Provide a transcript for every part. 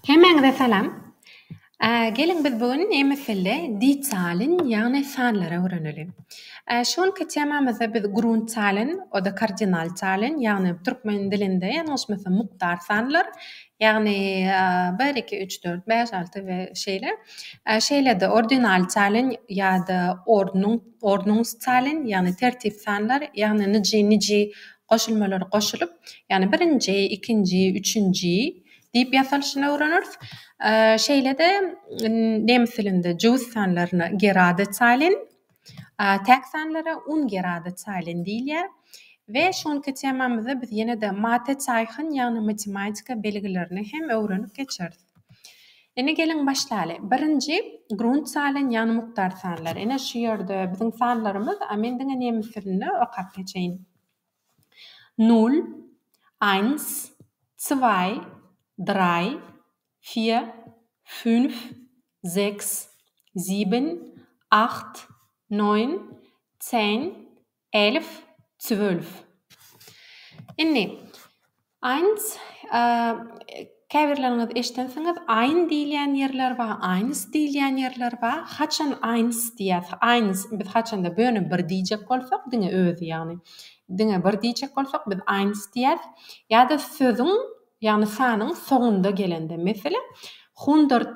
Hemen selam. Gelin biz bugün emeselle ditalin yani fanlara öğrenelim. Şun ketemamızda biz grundzahlen oder kardinalzahlen yani Türkmen dilinde yanlış mesela muhtar fanlar yani 1, 2, 3, 4, 5, 6 ve şeyler. Şeyle de ordinalzahlen ya da ordnungszahlen yani tertip fanlar yani nici koşulmalar koşulup yani birinci, ikinci, üçüncü deyip yasalışını öğreniriz. Şeyle de nemsilinde cüz fanlarına gerade zahlen, tek fanlara gerade zahlen diýilýär. Ve şonky temamyzda biz ýene de mate çaýhyn ýani matematika belgilerini hem öwrenip geçeriz. Ene gelin başlaýaly. Birinji grundzahlen ýani muktar fanlar. Ene şu ýerde biziň fanlarymyz men diňe nemsilini okap geçeýin. 0, 1, 2, 3, 4, 5, 6, 7, 8, 9, 10, 11, 12. Inni 1 käbirleriniz eşitensiniz, ein diýilýän ýerler bar, eins diýilýän ýerler bar. Haçan eins diýär, eins biz haçanda böyle bir diýjek bolsak, diňe özü ýani. Diňe bir diýjek bolsak biz eins diýär. Ýa-da sözüň ýani sanyň soňunda gelende. Mesela 101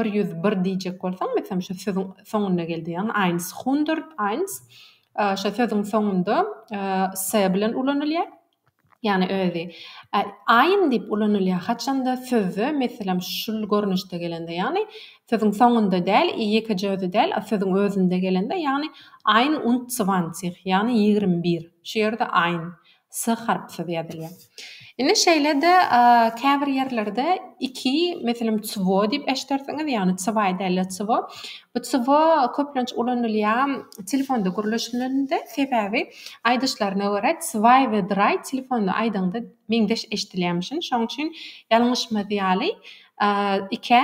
101 diýjek bolsaň, mesela şu sözüň soňuna geldi ýani eins 101 şu sözüň soňunda s bilen ulanylýar. Yani özi. Ayn dip ulanylýar. Haçanda sözü mesela şul görnüşde gelende yani sözüň soňunda däl, iki jözi däl, sözüň özünde gelende yani ayn und 20 yani 21. Şu ýerde ayn s harpy diýilýär. Ine şeýle de käbir ýerlerde 2 mesela 2 dip eşitersiňiz yani 2 däl 2. Bu 2 köplenç ulanylýar telefonda gürleşlerinde sebebi aýdyşlaryna görä 2 we 3 telefonda aýdygynda meňdeş eşitilýärmişin. Şoň üçin ýalňyşma diýäli 2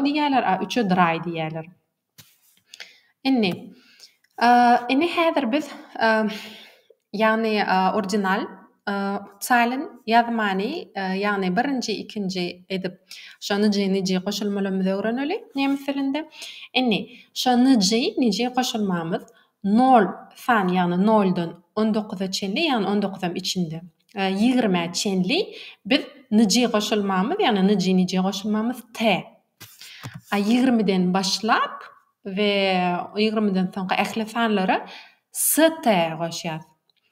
diýerler, 3 3 diýerler. Inni häzir biz yani orijinal çaýlyn ýazmany ýani birinji, ikinji edip şonu nici goşulmalarymyzy öwreneli nemsilinde. Inni şo nici goşulmamyz 0 fan ýani 0-dan 19-a çenli ýani 19-am içinde 20 çenli biz nici goşulmamyz ýani nici goşulmamyz t. 20-den başlap ve 20-den soňra ähli fanlary st goşýar.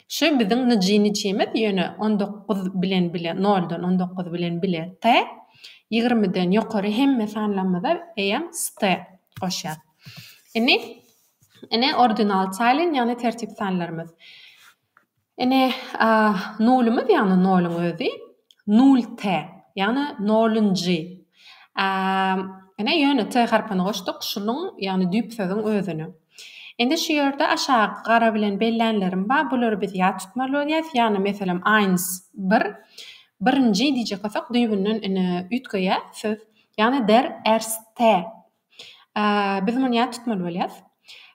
Şu biziň nicimiz ýöne 19 bilen 0-dan 19 bilen t. 20-den ýokary hemme fanlarymyza eýem st goşýar. Ene ordinal çaýlyn ýani tertip fanlarymyz. Ene 0-ymyz ýani 0-yň özü 0t ýani 0-njy. Ene ýöne t harpyny goşdyk, şunuň ýani düýp sözüň özüni. Ende şu ýerde aşağı gara bilen bellenlerim bar. Bulary biz ýat tutmaly bolýar. Ýani meselem 1 birinji diýjek bolsak düýbünden ene ütgeýär söz. Ýani der erste. Biz muny ýat tutmaly bolýar.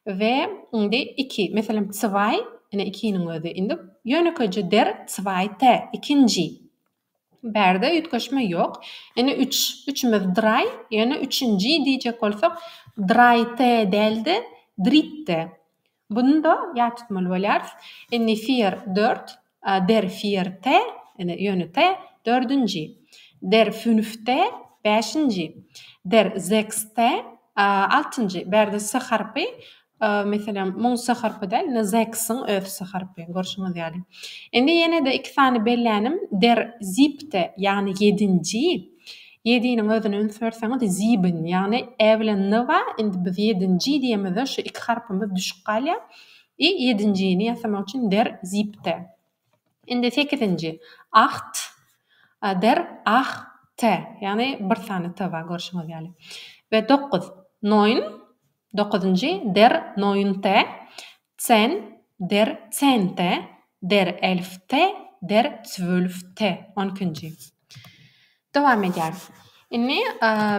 Ve indi 2 meselem 2 ene 2-niň özü. Indi ýönekeje der 2t ikinji. Berde ütgeşme ýok. Ene 3'ümiz 3 ýani 3-nji diýjek bolsak 3t däldi. Dritte. Bunu da ýat tutmaly bolýar. Indi 4 4 der 4t ene ýöne t 4-nji. Der 5t 5-nji. Der 6t 6-njy. Berde s harpy mesela muň s harpy däl, ne 6-yň öz s harpy. Görşüňiz ýaly. Indi ýene de 2 sany bellänim. Der 7t ýani 7-nji. 7-niň özüni ünsürseňiz 7 ýani äbilen nova indi biz 7-nji diýemizde şu 2 harpymyz düşüp galýar. 7-njini ýasamak üçin der 7t. Indi 8-nji 8 der 8t ýani bir sany t bar görşüňiz ýaly. Ve 9 9-njy der 9t. 10 der 10t. Der 11t der 12t 12-njy. Dowam edýär. Inni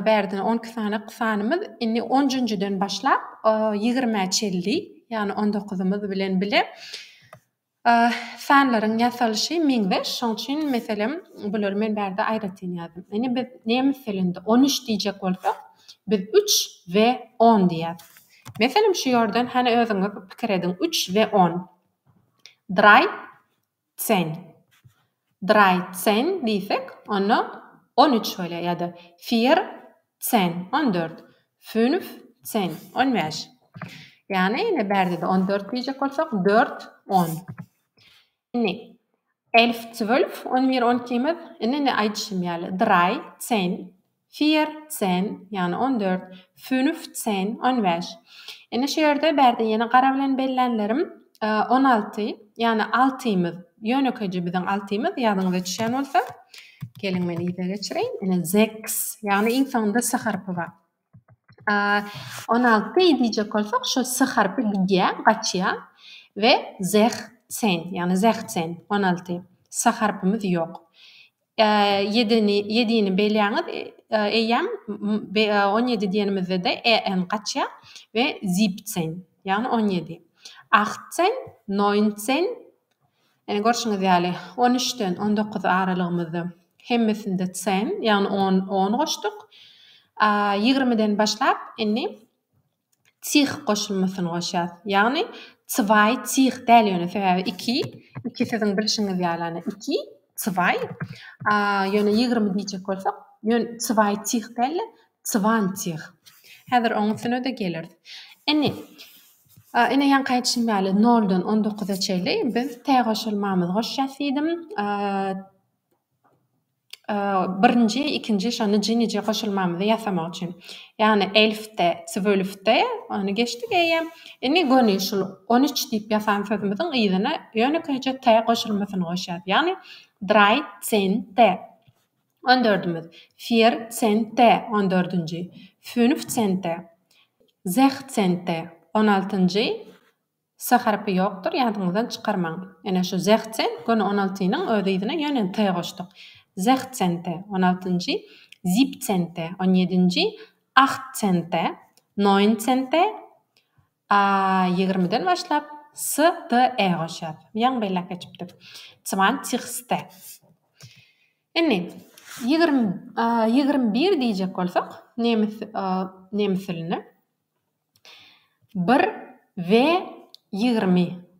berden 12 sany kısanymyz inni 10-njyden başlap 20 çelli ýani 19-ymyz bilen bile Sanlaryň ýasalyşy miňde, şoň üçin meselem bular men bärde aýratyn ýazdım. Ene biz näme meselende 13 diýjek bolsak, biz 3 we 10 diýär. Meselem şu ýerden hany özüňiz pikir edin. 3 we 10. 13. 13 diýsek, onu 13 öyle ýa-da 14, 14. 15, 15. Yani ine bärde de 14 diýjek bolsak 4, 10. Ine 11, 12, 11, 12 imiz. Ine aýdyşym ýaly 13, 14, yani 14, 15, 15. Ine şu ýerde bärde ýene gara bilen bellenlerim 16, yani 6 imiz. Ýönekeji biziň 6 imiz ýadyňyza düşen bolsa, gelin meni ýyza geçireýin. Ine 6, yani iň soňunda s harpy bar. 16 diýjek bolsak, şu s harpy gidýär, gaçýar we 16, yani 16. S harpymyz ýok. 7-ni belýäňiz, eýem 17 diýenimizde de en gaçýar we 17, yani 17. 18, 19, ene görşüňiz ýaly 13-den 19 aralygymyzda hemmesinde 10, yani 10 goşduk. 20'den başlap ene tih goşulmasyny goşýar. Yani 2 tih däl ýöne sebäbi 2 siziň bilişiňiz ýaly 2 2 ýöne 20 diýjek bolsak, ýöne 2 tih däl 20. Häzir oňusyna da gelir. Ene ýan gaýtşym ýaly 0-dan 19-a çeýle biz t goşulmamyzy goşýasydym. Birinji, ikinji, şonu jinije goşulmamyzy ýasamak üçin. Yani 50'te, 12'te onu geçdik eýem. Ene göni şol 13 diýip ýasan sözümiziň ýyzyna ýönekeje t goşulmasyny goşýar. Yani 13 t. 14'ümiz 14 t, 14-nji. 15 t. 16 t. 16-njy. S harpy ýokdur, ýadyňyzdan çykarmaň. Ene şu 16 göni 16-nyň öz ýyzyna ýöne t goşduk. 16 t, 16-njy. 17 t, 17-nji. 18 t, 19 t. 20'den başlap s, t, e goşýar. Ýang belläp geçipdir. 20 t. Ene 21 diýjek bolsak, nemis dilini 1 we 20.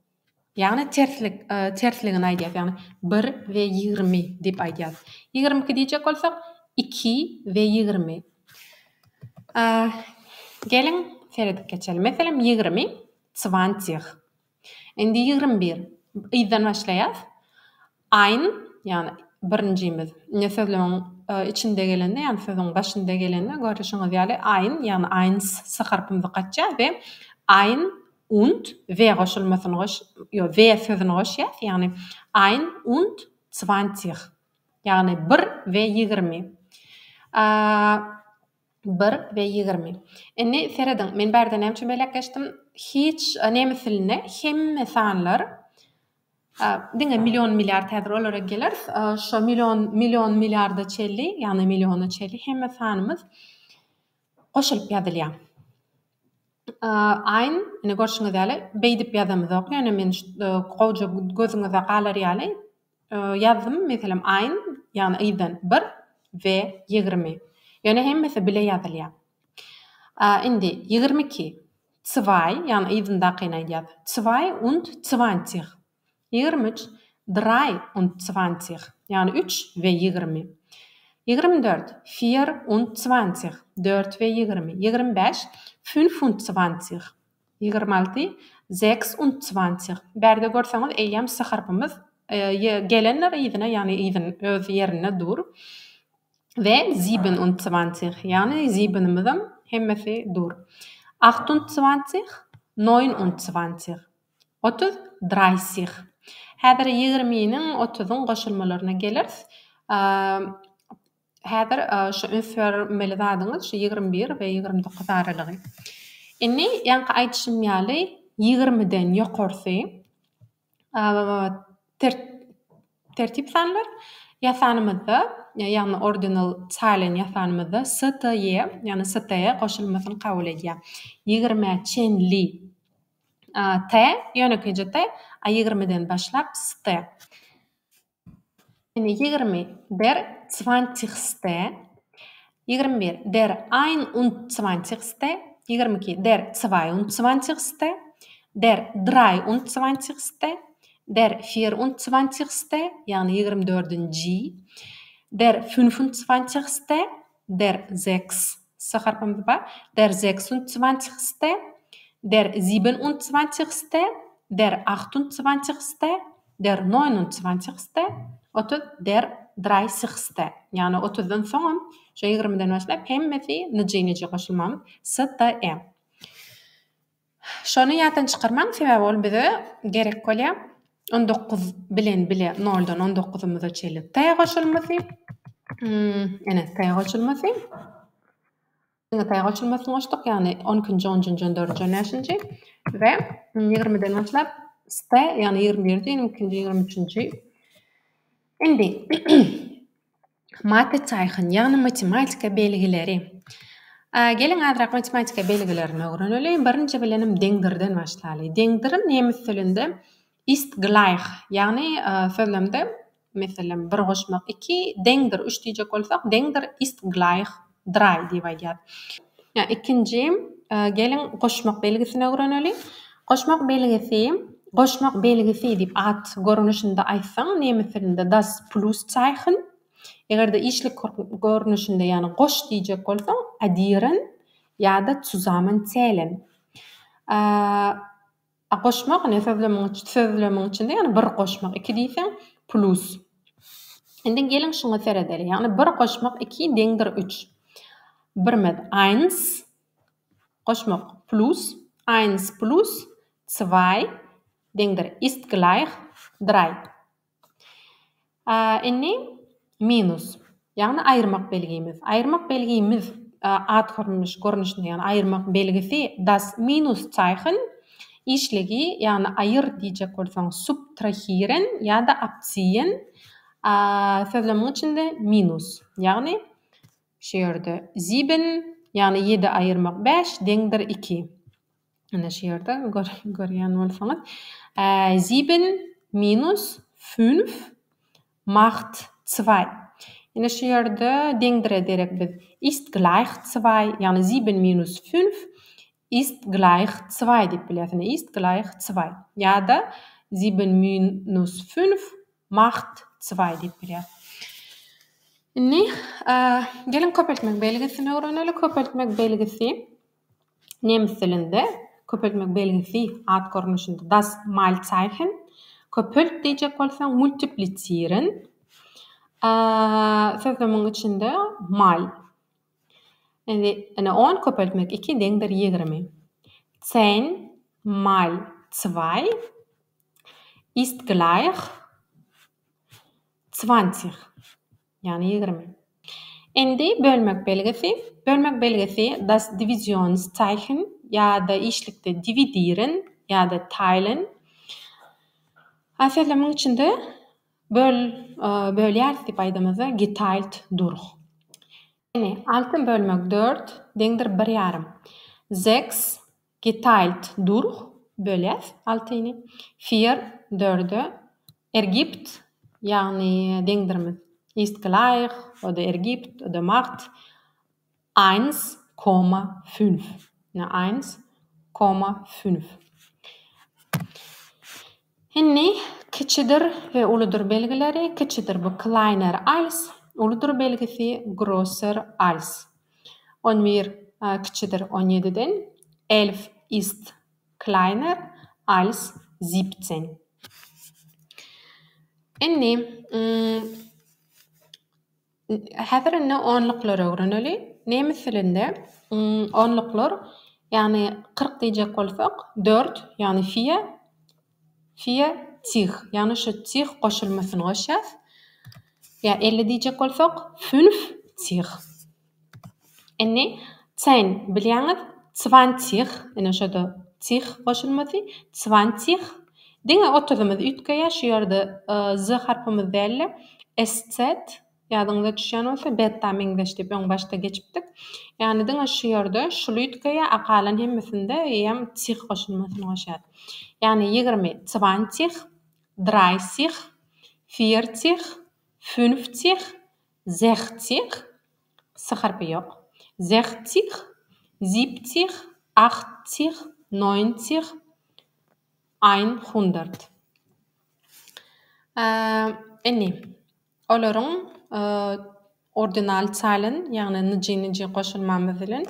Yani tersligini aýdýar. Yani 1 we 20 diýip aýdýar. 22 diýjek bolsak 2 we 20. Gelin seredip geçelim. Meselem 20, 20. Endi 21. Ýyzdan başlaýar. Ein, yani birincimiz. Ne sözlüğün içinde gelende, yani sözün başında gelende görüşüňiz ýaly ein, yani eins s harpymyzy gaçýar we ein und we goşulmasyny we sözüni goşýar. Yani ein und 20. Yani 1 we 20. 1 we 20. Ene seredin, men bärde näme belek geçdim. Hiç nemis diline hemme sanlar diňe milyon milyar täzir olara geler. Şo milyon milyarda çelli, yani milyona çelli hemme sanymyz goşulyp ýazylýar. Ein, ene görşüňiz ýaly beýdip ýazamyz ok. Yani men gowja gözüňize galar ýaly ýazdym. Meselem ein, yani ýyzdan 1 we 20. Yani hemmesi bile ýazylýar. Indi 22, 2, yani ýyzynda aýdýar. 2 und 20. 23, 3 und 20. Yani 3 ve 20. 24, 4 und 20. 4 ve 20. 25, 5 und 20. 26, 6 und 20. Berde görseňiz eýem s harpymyz gelenler ýyzyna, yani ýyzyn öz ýerine dur. Ve 27, yani 7'imizin hemmesi dur. 28, 29, 30. Häzir 20'nin 30'un goşulmalaryna geliriz. Häzir şu ünsörmeli zadyňyz şu 21 we 29 aralygy. Indi ýanky aýdyşym ýaly 20'den ýokarsy tertip sanlar ýasanymyzda, ýani ordinal zahlen ýasanymyzda STY, ýani STY goşulmasyny kabul edýär. 20 çenli T, yönetici T, 20'den başlap st. Yani 20 der 20. 21 der 21. 22 der 22. Der 23. Der 24. Yani 24. Der 25. Der 6. Der 26. Der 27. Der 28. Der 29. Der 30. Yani 30'dan soň 20'den başlap hemmesi niji goşulmam. STE. Şonu ýadan çykarmaň sebäbi ol bize gerek bolýar. 19 bilen bile 0'dan 19'ymyza çelik T goşulmasy. Ene T goşulmasy. T goşulmasyny goşduk, yani 12-nji, 13-nji, 14-nji, 15-nji we 20'den başlap ST, yani 21-nji, 22-nji, 23-nji. Endi mate çaýhyn, ýagny matematika belgileri. Gelin azrak matematika belgilerini öwreneli. Birinji bilenim deňdirden başlaly. Deňdirin nemis tilinde ist gleich, ýagny sözlemde meselem 1 goşmak 2, deňdir 3 diýjek bolsak, deňdir ist gleich 3 diýip aýdýar. Ya ikinji gelin goşmak belgisini öwreneli. Goşmak belgisi diýip at görnüşinde aýtsaň, nemis tilinde das plus çaýhyn. Egerde işlik görnüşinde, yani goş diýjek bolsaň, addieren ýa-da zusammenzählen. Goşmak ne sözlemiň içinde, yani 1 goşmak 2 diýsen plus. Endi gelin şuňa seredeli. Yani 1 goşmak 2 deňdir 3. 1 med 1 goşmak plus 1 plus 2 deňdir ist gleich 3. Indi minus, yani aýyrmak belgimiz. Aýyrmak belgimiz at görnüşinde, yani aýyrmak belgisi das minus çaýhyn işligi, yani aýyr diýjek bolsaň subtrahieren ýa-da abziehen sözlemiň içinde minus. Yani şu ýerde 7, yani 7 aýyrmak 5 deňdir 2. Ana şu ýerde görýän bolsaňyz 7 minus 5 macht 2. Ine şu ýerde deňdir ederek biz ist gleich 2, yani 7 minus 5 ist gleich 2 diýip bilersiň. Ist gleich 2. Ýa-da 7 minus 5 macht 2 diýip biler. Indi gelin köpeltmek belgisini öwreneli. Köpeltmek belgisi nemis tilinde köpeltmek belgisi at görnüşinde das mal çaýhyn. Köpelt diýjek bolsaň multiplisieren. Sözlemiň içinde mal. Endi 10 köpeltmek 2 deňdir 20. 10 mal 2 ist gleich 20. Yani 20. Endi bölmek belgisi. Bölmek belgisi das divisionsçaýhyn ýa-da işlikde dividieren ýa-da teilen. Sözlemiň içinde bölýär diýip aýdymyza geteilt durch. Yani 6 bölmek 4 deňdir 1,5. 6 geteilt durch bölýär 6'yny. 4 ergibt, yani deňdirmiz ist gleich oder ergibt oder macht 1,5. Yani 1,5. Inni kiçidir ve uludur belgileri. Kiçidir bu kleiner als, uludur belgisi größer als. 11 kiçidir 17'den. 11 ist kleiner als 17. Inni häzir indi onluklar öwreneli. Nemis tilinde onluklar, yani 40 diýjek bolsak 4, yani 4 tih, yani şu tih goşulmasyny goşýar. Ya 50 diýjek bolsak 5 tih. Indi 10 bilýäňiz 20, ene şoda tih goşulmasy 20. Diňe 30'ymyz ütgeýär, şu ýerde z harpymyz däl, sz Ýadyňyza düşýän bolsa beta meňzeş diýip öň başda geçipdik. Ýani diňe şu ýerde şlütkeýe akalan hemmesinde ýem tih goşulmasyny goşýar. Ýani 20, 20, 30, 40, 50, 60, sıharpy ýok. 60, 70, 80, 90, 100. Eni olaryň ordinal çalyn, ýagny niji goşulmamy bilen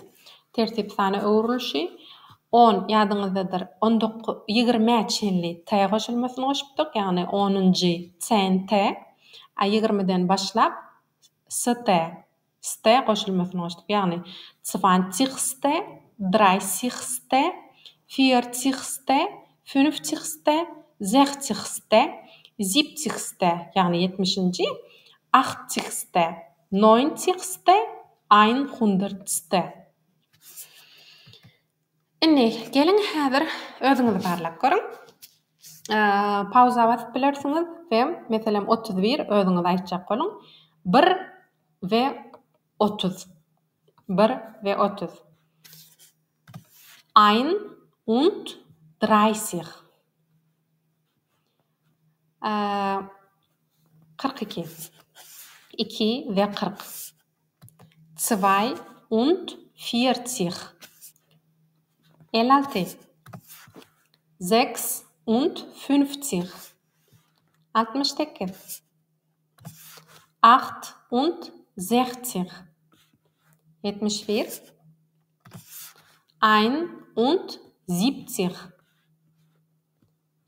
tertip sany öwrülşi 10 ýadyňyzdadyr 19 20 çenli t goşulmasyny goşupdyk, ýagny 10-njy çen t, 20-den başlap st goşulmasyny goşupdyk, ýagny 20 st, 30 st, 40 st, 50 st, 60 st, 70 st, ýagny 70-nji, 80 st, 90 st, 100 st. Indi geliň häzir özüňiz barlap görüň. Pauza basyp bilersiňiz we meselem 31 özüňiz aýtjak boluň. 1 we 30. 1 we 30. 1 und 30. 42. 2 we 40. 2 und 40. 56. 6 und 50. 68. 8 und 60. 74. 1 und 70.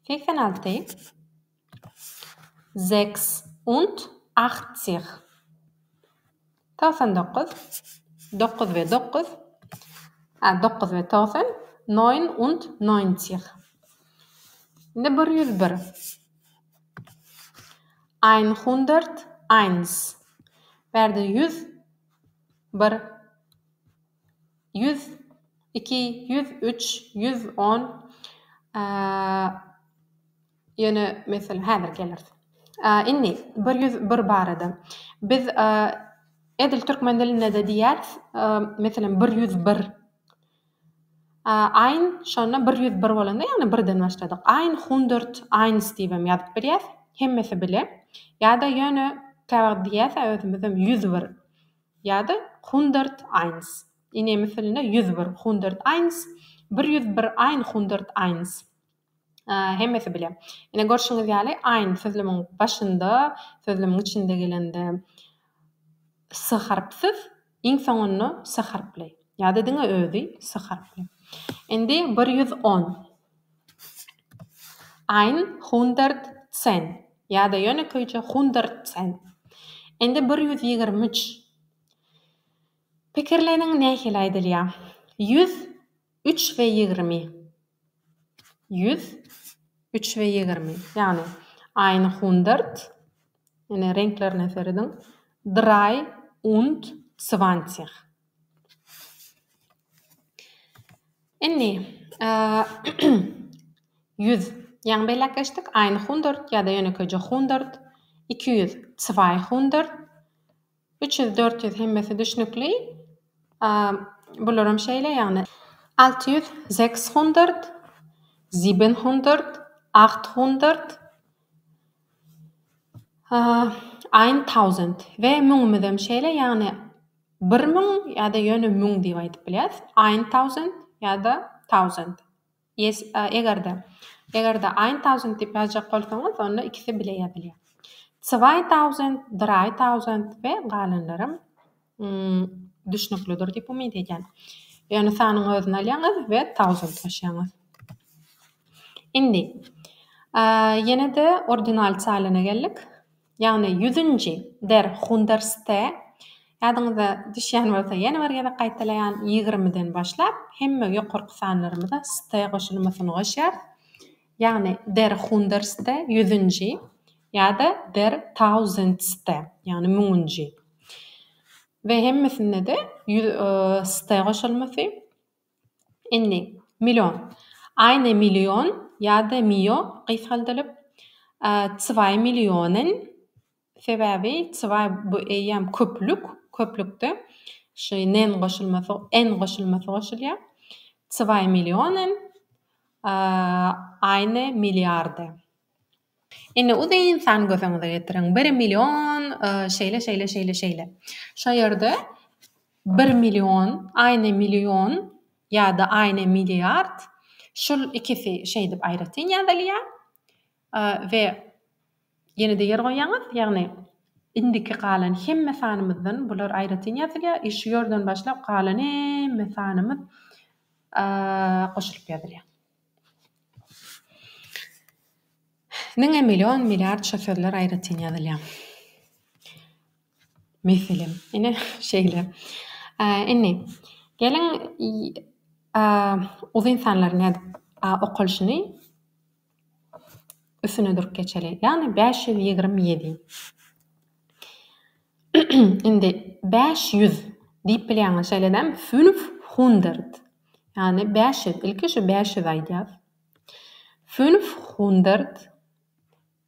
85. 6 und 80. 99. 9 ve 9. 9 ve 9. 9 und 90. Indi 101. 101. Berde 100. 1. 100. 2. 103. 110. Ýöne mesel häzir gelir. Indi 101 barada. Biz edil türkmen diline de diýäris, meselem 101. Ayn şonu 101 bolanda, ýagny 1den başladyk. Ayn 100 eins diýip ýazyp berýär. Hemmesi bile. Ýa-da ýöne käbäk diýärse özümizem 101. Ýa-da 100 eins. Ine meselinde 101, 100 eins, 101 ayn 100 eins. Hemmesi bile. Ine görşüňiz ýaly ayn sözlemiň başynda, sözlemiň içinde gelende s harpsyz, iň soňuny s harply. Ýa-da diňe özü s harply. Endi 110. Ein 110. Ýa-da ýöne köýje 110. Endi 123. Pikirleriň nähili aýdylýar? 100, 3 ve 20. 100, 3 ve 20. Ýagny 100, ene renklerine serediň. 3 und 20. Indi 100 ýa-ni beýlek geçdik. 100 ýa-da ýöne köýje 100, 200, 200, 300, 400 hemmesi düşnükli. Bularam şeýle ýagny 600, 600, 700, 800, 1000 we müňümizem şeýle ýagny 1000 ýa-da ýöne 1000 diýip aýdyp bilýäs. 1000 ýa-da 1000. Egerde 1000 diýip ýazjak bolsaňyz, onda ikisi bile ýazylýar. 2000, 3000 we galanlarym düşnüklidir diýip umyt edýän. Ýöne sanyň özüni alýaňyz we 1000 goşýaňyz. Indi ýene-de ordinal çalyna geldik. Ýagny 100-nji der 100-ste ýadyňyza düşýän bolsa ýene bir gene gaýtalaýan 20-den başlap hemme ýokarky sanlarymyza ste goşulmasyny goşýar. Ýagny der 100-ste 100-nji ýa-da der 1000-ste ýagny 1000-nji. We hemmesinde de ste goşulmasy. Indi million. Eine Million ýa-da mio gysaldylyp 2 millionen Sebebi zwei bu eýem köplük. Köplükde şeý nen goşulmasy, en goşulmasy goşulýar. 2 millionen eine Milliarde. Indi o da insan gözeňize getiriň. 1 million şeýle. Şo ýerde 1 million, eine million ýa-da eine milliard şol ikisi şeý dip aýratyn ýazylýar. We ýene-de ýer goýýaňyz, ýagny indiki galan hemme sanymyzdan bular aýratyn ýazylýar. Şu ýerden başlap galan hemme sanymyz goşulyp ýazylýar. 1 million, milliard şo sözler aýratyn ýazylýar. Meselem, ine şeýle. Inni geliň o insanlar näde okulşyny üstüne durup geçeli. Yani 527. Indi 500 diýip bilýäňiz şeýledem 500. Yani 500, ilki şu 500 aýdýar. 500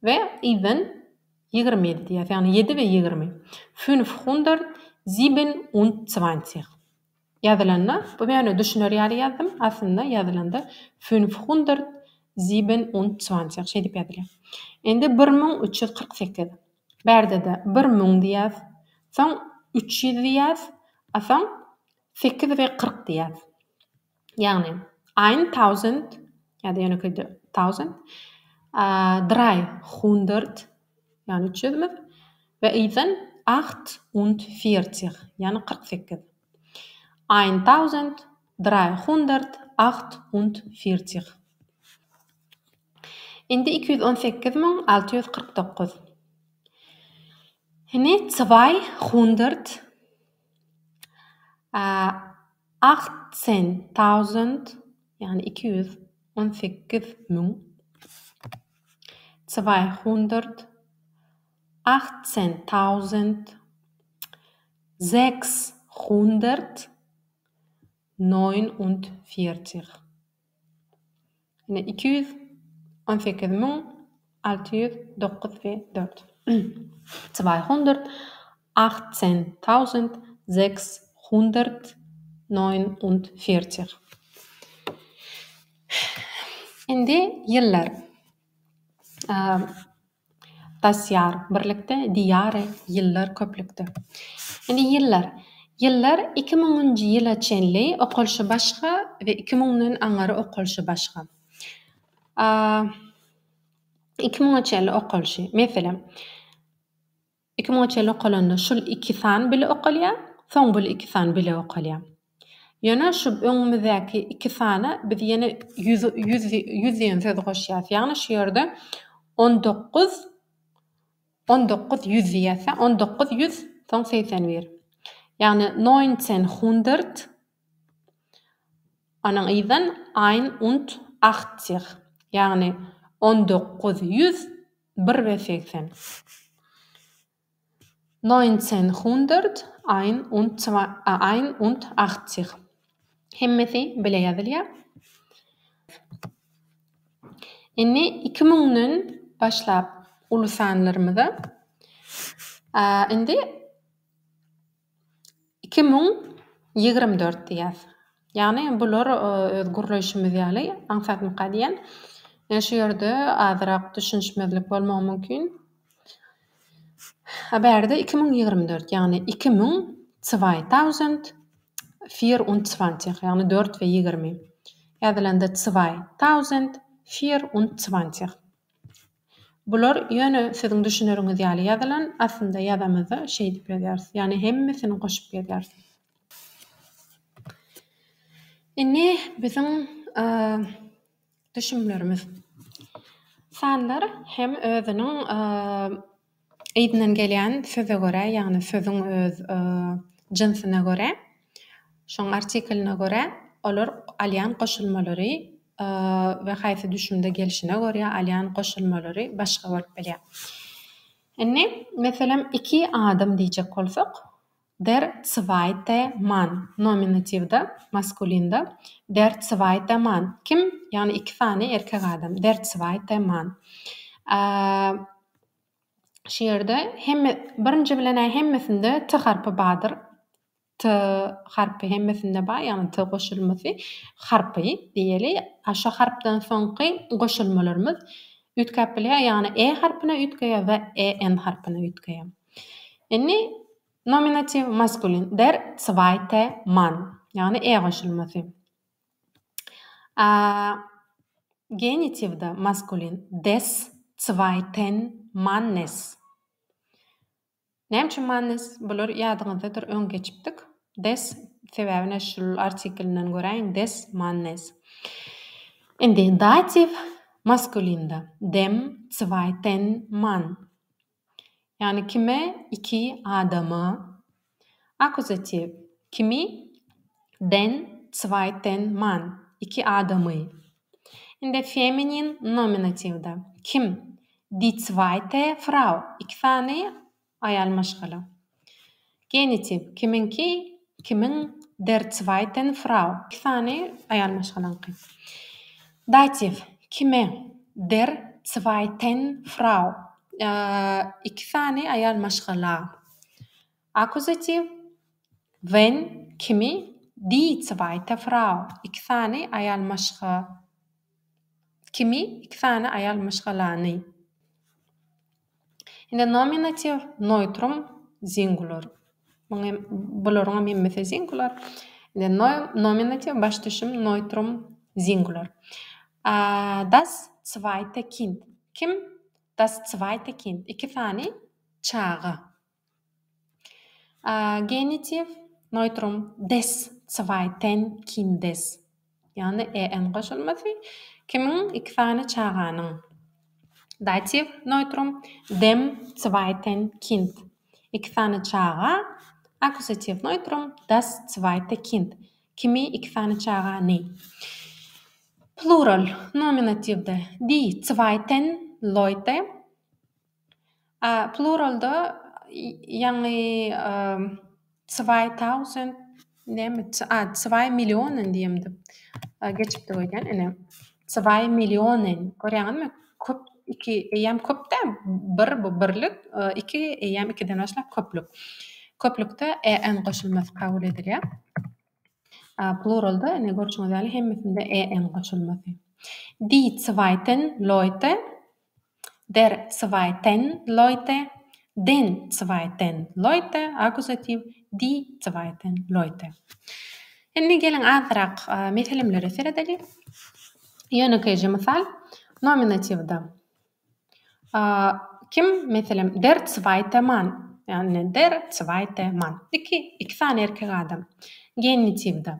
ve even 27 diýär. Yani 7 ve 20. 527. Ýazylanda bu meni düşünür ýaly ýazdym. Aslında ýazylanda 527 şeý diýip ýazylýar. Endi 1348. Berde de 1000 diýär. Soň 300 diýär. Soň 8 ve 40 diýär. Yani 1000 ýa-da ýene köýde 1000 300 yani 300 mi? Ve even 48 yani 48. 1348. Indi 218.649. Hini 200 800.000 yani 218.000 200 18.649. Yine 218.694. 218.649. Indi ýyllar. Dasyar birlikde diýare ýyllar köplükde. Indi ýyllar 2000-njy ýyla çenli okulşy başga we 2000-dan aňary okulşy başga. 2000-a çenli okulşy. Meselem 2000-a çenli okulanda şol 2 san bile okulýar, soň bu 2 san bile okulýar. Ýöne şu öňümüzdäki 2 sany biz ýene 100 ýen söz goşýarys. Ýagny şu ýerde 19 100 diýerse 19 100 soň 81. Yani 1900 anan ýydan 81. Yani 1900 1 ve 80. 1900 81. Hemmesi bile ýazylýar. Indi 2000'den başlap ulu sanlarymyza indi 2024 diýär. Yani bular özgürleşimiz ýaly aňsatmy diýen. Şu ýerde azyrak düşünşmezlik bolmagy mümkin. Berde 2024 yani 2024 yani 4 ve 20. Ýazylanda 2024. Bular ýöne siziň düşüneriňiz ýaly ýazylan, aslında ýazamyza şeý diýip ýazýarys. Yani hemmesini goşup ýazýarys. Indi bizim düşünlerimiz. Sanlar hem özüniň eýdinden gelýän söze görä, ýagny sözüň öz jinsyna görä, şoň artikeline görä olar alýan goşulmalary ve haýsy düşünde gelişine görä alýan goşulmalary başga bolup bilýär. Indi meselem 2 adam diýjek bolsak, der zweite Mann nominativde, maskulinde, der zweite Mann. Kim? Yani 2 tane erkek adam. Der zweite Mann. Şeýerde birinji bilen hemmesinde t harpy bardyr. T harpy hemmesinde bar, ýani t goşulmasy harpy diýeli. Aşa harpdan soňky goşulmalarymyz ütkäpilýär, ýani e harpyna ütkeýär we en harpyna ütkeýär. Indi nominativ maskulin der zweite Mann, ýani e goşulmasy. Genitivde maskulin des zweiten Mannes. Näme Mannes? Bular ýadyňyzdadyr, öň geçipdik. Des sebäbine şul artiklinden göreň, des Mannes. Indi dativ maskulinde dem zweiten Mann. Yani kime? İki adamı. Akuzativ kimi? Den zweiten Mann. İki adamı. Indi feminin nominativde kim? Die zweite Frau. İki tane ayal maşgala. Genitiv kiminki? Kimin? Der zweiten Frau. İki tane ayal maşgalanqy. Dativ kime? Der zweiten Frau. İki tane ayal maşgala. Akuzativ wenn kimi? Die zweite Frau. İki tane ayal maşga. Kimi? İki tane ayal maşgalany. Indi nominativ neutrum singular. Bularga memmese singular. Indi nominativ başdaşym neutrum singular. Das zweite Kind. Kim? Das zweite Kind. İki tane çağı. Genitiv neutrum des zweiten Kindes. Yani en goşulmasy kimin iki tane çağanyň. Dativ neutrum dem zweiten Kind. İki tane çağa. Akusativ neutrum das zweite Kind. Kimi iki tane çağany. Plural nominativde die zweiten Leute. Pluralda yani 2000 näme 2 Millionen diýemdi. Geçipdi goýgan ene 2 Millionen. Görýäňizmi? Köp iki eýem köpde bir bu birlik, iki eýem ikiden başlap köplük. Köplükde en goşulmasy kabul edilýär. Pluralda ene görüşiňiz ýaly hemmesinde en goşulmasy. Die zweiten Leute, der zweiten Leute, den zweiten Leute, akusativ die zweiten Leute. Indi gelen azrak meselemleri seredeli. Ýönekeji misal nominativde. Kim meselem der zweite Mann, yani der zweite Mann. İki tane erkek adam. Genitivde.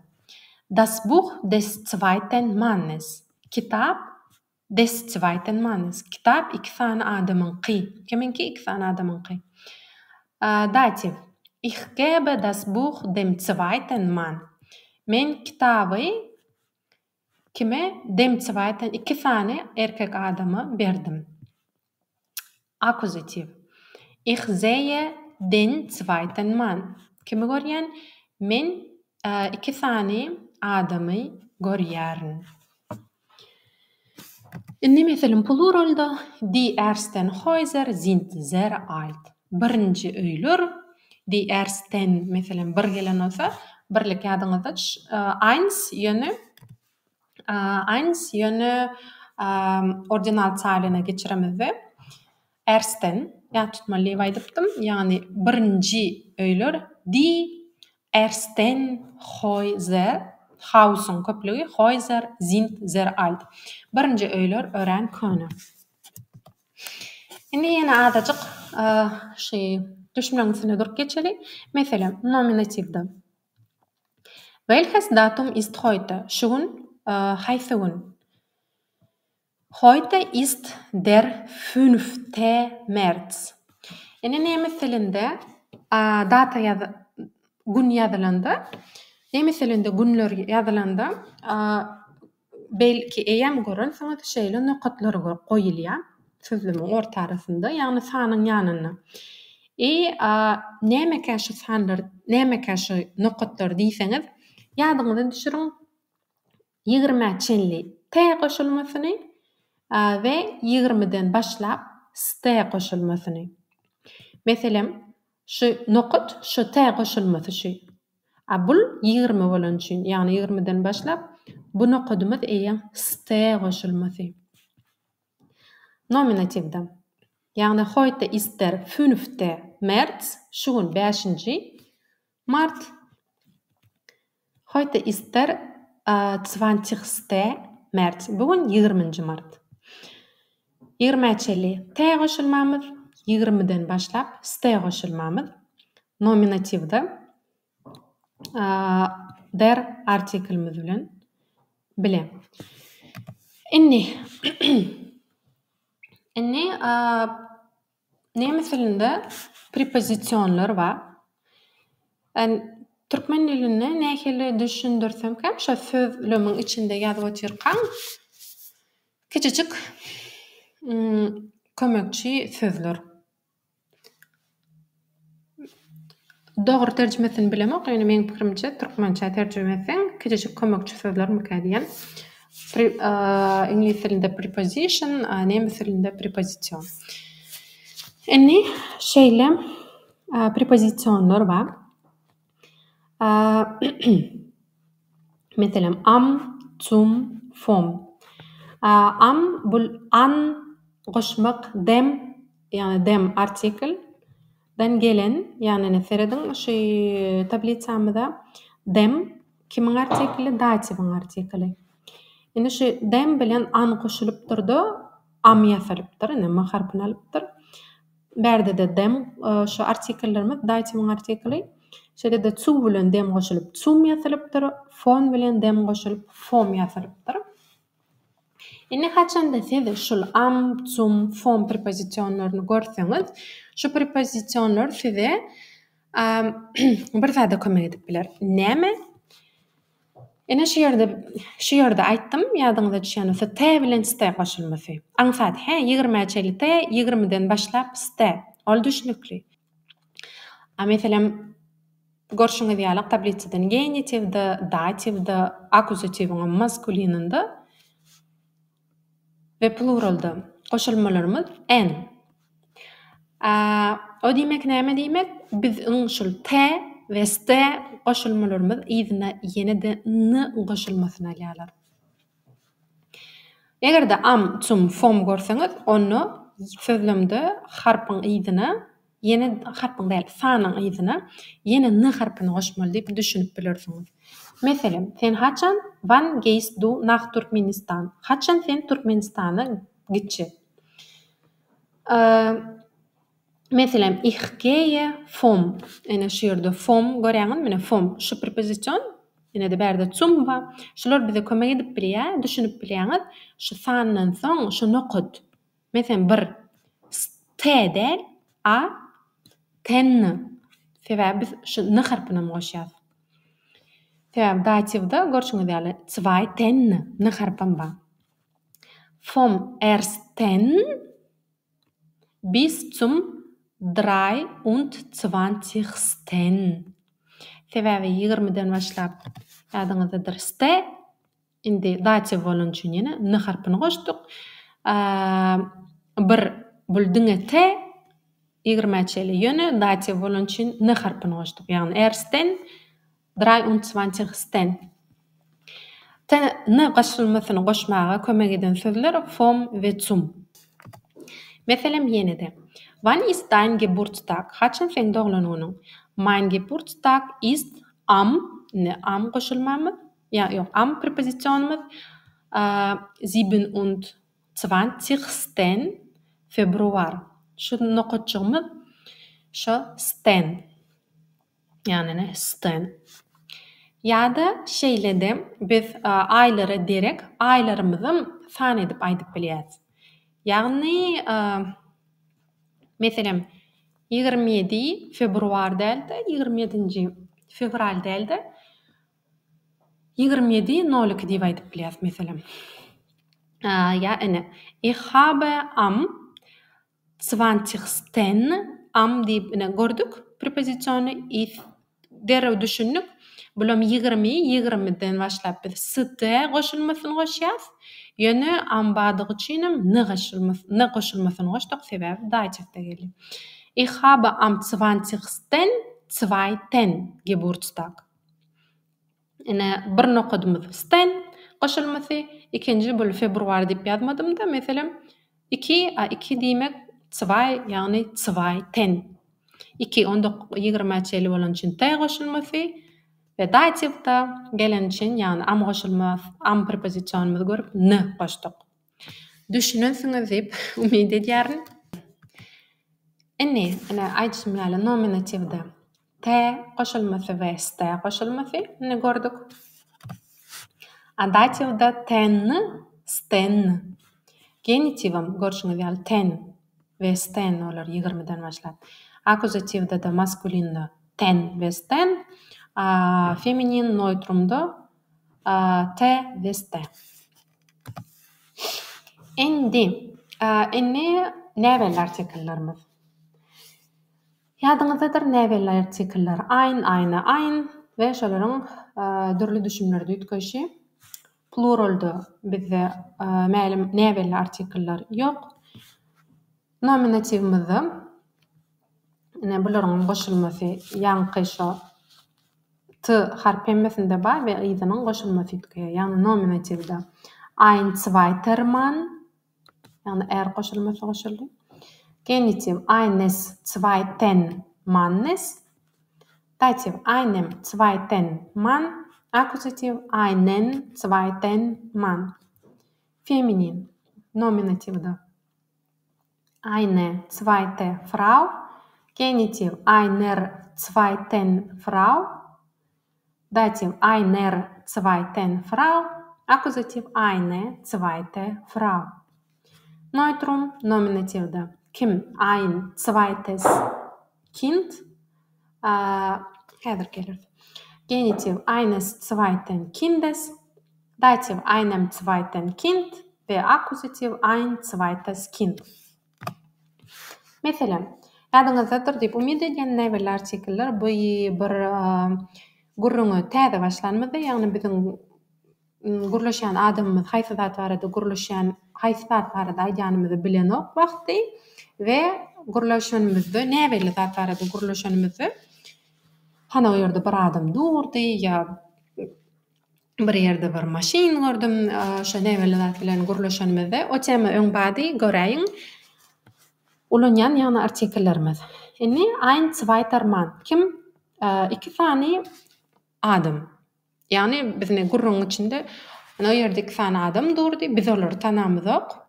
Das Buch des zweiten Mannes. Kitap des zweiten Mannes. Kitap iki tane adamınki. Kiminki? İki tane adamınki. Dativ. Ich gebe das Buch dem zweiten Mann. Men kitabı kime? Dem zweiten iki tane erkek adamı berdim. Akuzativ. Ich sehe den zweiten Mann. Kimi görýän? Men iki tane adamı görýärn. Indi meselem pluralda die ersten Häuser sind sehr alt. Birinci öýler, die ersten meselem bir gelen olsa, birlik ýadyňyzda eins ýöne ordinal zalyna geçiremizde ersten ýa tutmaly aýdypdym, ýani birinci öýler die ersten Häuser Hausen köplüğü Häuser sind sehr alt. Birinci öýler ören köne. Indi ýene azajyk düşünmeňizine durup geçeli. Meselem nominativde. Welches Datum ist heute? Şugun haýsy gün? Heute ist der 5. März. Ene näme tilinde data gün ýazylanda, näme tilinde günler ýazylanda belki eýem görün soňra şeýle nokatlary goýulýar sözlümiň orta arasynda, ýagny sanyň ýanyna. Näme käşi sanlar, näme käşi nokatlar diýseňiz, ýadyňyza düşüriň 20 çenli T goşulmasyny we 20'den başlap S goşulmasyny. Meselem, şu nokut, şu T goşulmasy şu. Bul 20 bolan üçin, ýagny 20'den başlap bu nokudymyz eýen ste goşulmasy. Nominativde. Ýagny heute ist der 5. März, şugun 5. Mart. Heute ist der 20. März, bugun 20. Mart. 20-çeli T goşulmamyz, 20'den başlap ste goşulmamyz. Nominativde der artikelimiz bilen bile. Inni nemes dilinde prepozisionlar var. Türkmen dilinde nähili düşündürsem hem şo sözlüğümün içinde ýazyp otyrkan kiçijik kömekçi sözler. Dogry terjimesini bilemok, ýöne meniň pikirimçe türkmençe terjimesi kiçijik kömekçi sözler mükadiyen. İngiliz dilinde preposition, nemes dilinde preposition. Inni şeýle prepositionlar var. Meselem am, zum, vom. Am bul an goşmak, dem, ýani dem artikel dan gelen, ýani neseredin şu tablitsamyzda dem kimiň artikeli, dativiň artikeli. Indi şu dem bilen an goşulyp durdy, am ýasalypdyr, näme harpyny alypdyr. Berde de dem şu artikellerimiz dativiň artikeli. Şeýle de zu bilen dem goşulyp zum ýasalypdyr, von bilen dem goşulyp vom ýasalypdyr. Indi haçanda siz şol am, zum, vom prepozisionlaryny görseňiz, şu prepozisionlar size bir zada kömek edip biler. Näme? Ene şu ýerde aýtdym, ýadyňyza düşýänse T bilen ste goşulmasy. Aňsat, 20-çeli T, 20'den başlap ste. Ol düşnükli. Meselem görşüňiz ýaly tablitsadan genitivde, dativde, akuzativiň maskulininde ve pluralda goşulmalarymyz en. O diýmek näme diýmek? Biz şol T ve ste goşulmalarymyz ýygyna ýene-de n goşulmasyny alýarlar. Egerde am, zum, vom görseňiz, onu sözlemde harpyň ýygyna ýene harpyň däl, sanyň ýygyna ýene n harpyny goşmaly diýip düşünüp bilersiňiz. Meselem, sen haçan wann gehst du nach Turkmenistan? Haçan sen Türkmenistana gitçi? Meselem, ich gehe vom. Ene şu ýerde vom görýäňiz, mene vom şu preposition, ene de berde zum ba. Şular bize kömek edip bilýär, düşünüp bilýäňiz. Şu sanyň soň şu nokud. Meselem bir t del a ten. Sebäbi biz şu n harpyny goşýar. Sebäbi dativde görşüňiz ýaly zwei ten n harpym ba. Vom ersten bis zum 23. Sebäbi 20'den başlap ýadyňyzda ste indi dativ bolan üçin ýene n harpyny goşdyk. Bir buldyňa t 20-çeli ýöne dativ bolan üçin n harpyny goşdyk. Ýagny ersten 23. N goşulmasyny goşmaga kömek eden sözler vom we zum. Meselem ýene-de wann ist dein Geburtstag? Haçan sen doglanýaň? Mein Geburtstag ist am, ne am goşulmamyz, ýok am prepositionymyz 27. Februar. Şu nokutçygymyz şu sten. Ýani ne sten. Ýa-da şeýle-de biz aýlara derek aýlarymyzy san edip aýdyp bilýäris. Ýagny meselem 27 fevruar däldi, 27 fevral däldi. 27.02 diýip aýdyp bilýäris meselem. Ja ene. Ich habe am 20. am diýip ene gördük prepositiony is derrew düşündük. Bulam 20'den başlap biz st goşulmasyny goşýas. Ýöne am badygy üçin n goşulmasyny goşdyk sebäbi dativde geldi. Ich habe am 20. Zweiten Geburtstag. أنا برنقد ستين قشلمثي إكي نجيب الفبراير دي بياد مدمدا مثلا إكي ديمك تسواي يعني تسواي تن إكي عندك يغرماتشي ولا نشين تاي قشلمثي بدايتيبتا جالنشين يعني أم قشلمث أم بريبوزيشن مذكور ن قشتق دوش ننثن ذيب وميدي ديارن إني أنا عايش من على نوميناتيف ده تا قشلمثي فيس تا قشلمثي نقردك Adativda ten, sten. Genitivam görüşüňiz ýaly ten we sten olar 20-den başlap. Akuzativda da maskulinda ten we sten, feminin neutrumda te we ste. Endi näwel artikellerimiz. Ýadyňyzdadyr näwel artikeller ein, ayna, ein we şolaryň dürli düşümlerde ütkeşi. Pluralda bizde mälim näwel artikeller ýok. Nominativimizde bularyň goşulmasy ýankyşa t harfemesinde bar we yzynyň goşulmasy ýetýär. Ýani nominativde ein zweiter Mann ýani er goşulmasy goşuldy. Genitiv eines zweiten Mannes. Dativ einem zweiten Mann. Akkusativ einen zweiten Mann. Feminin nominativda eine zweite Frau. Genitiv einer zweiten Frau. Dativ einer zweiten Frau. Akkusativ eine zweite Frau. Neutrum nominativda kim ein zweites Kind. Häder gelir. Genitiv eines zweiten Kindes, Dativ einem zweiten Kind ve Akkusativ ein zweites Kind. Mesela, ýadyňyzdadyr diýip umyt edýän näwel artikeller bu bir gurruňy täze başlanmady, ýagny biziň gurlaşan adamymyz haýsy zat barada gurlaşan haýsy zat barada aýdýanymyzy bilenok wagty we gurlaşanymyzda näwel zat barada gurlaşanymyzy hana o ýerde bir adam durdy ýa bir ýerde bir maşin gördüm şo näwel zat bilen gurlaşanymyzda o tema öňbädi göräýin ulanýan ýagny artikellerimiz. Indi ein zweiter Mann kim iki sany adam. Ýani bizne gurrun içinde o ýerde iki sany adam durdy, biz olary tanamyzok.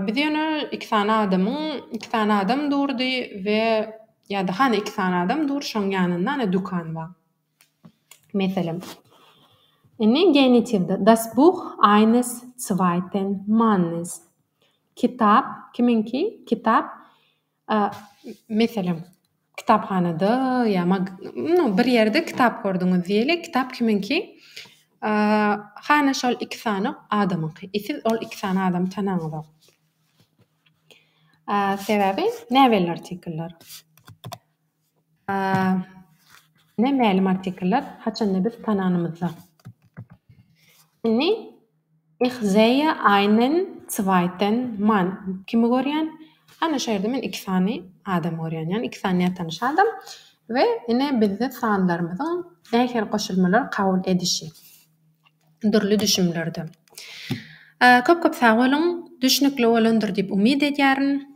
Biz ýene iki sany adam durdy we ya da hani iki tane adam dur şoň ýanynda ne dukan bar. Mesela indi genitivde das Buch eines zweiten Mannes. Kitap kiminki? Kitap mesela kitaphanada ýa bir ýerde kitap gördüňiz diýelik. Kitap kiminki? Hana şol iki tane adamynky. Siz ol iki tane adam tanaňyz. Sebebi näwel artikeller. Ne mälim artikeller haçan biz tananymyzda. Indi ich sehe einen zweiten Mann. Kimi görýän? Ana şerde men iki tane adam görýän. Ýani iki tane tanış adam we ine bizde sanlarymyzyň näher goşulmalar kabul edişi. Dürli düşümlerde. Köp sag bolun, düşnükli bolundur diýip umyt edýärin.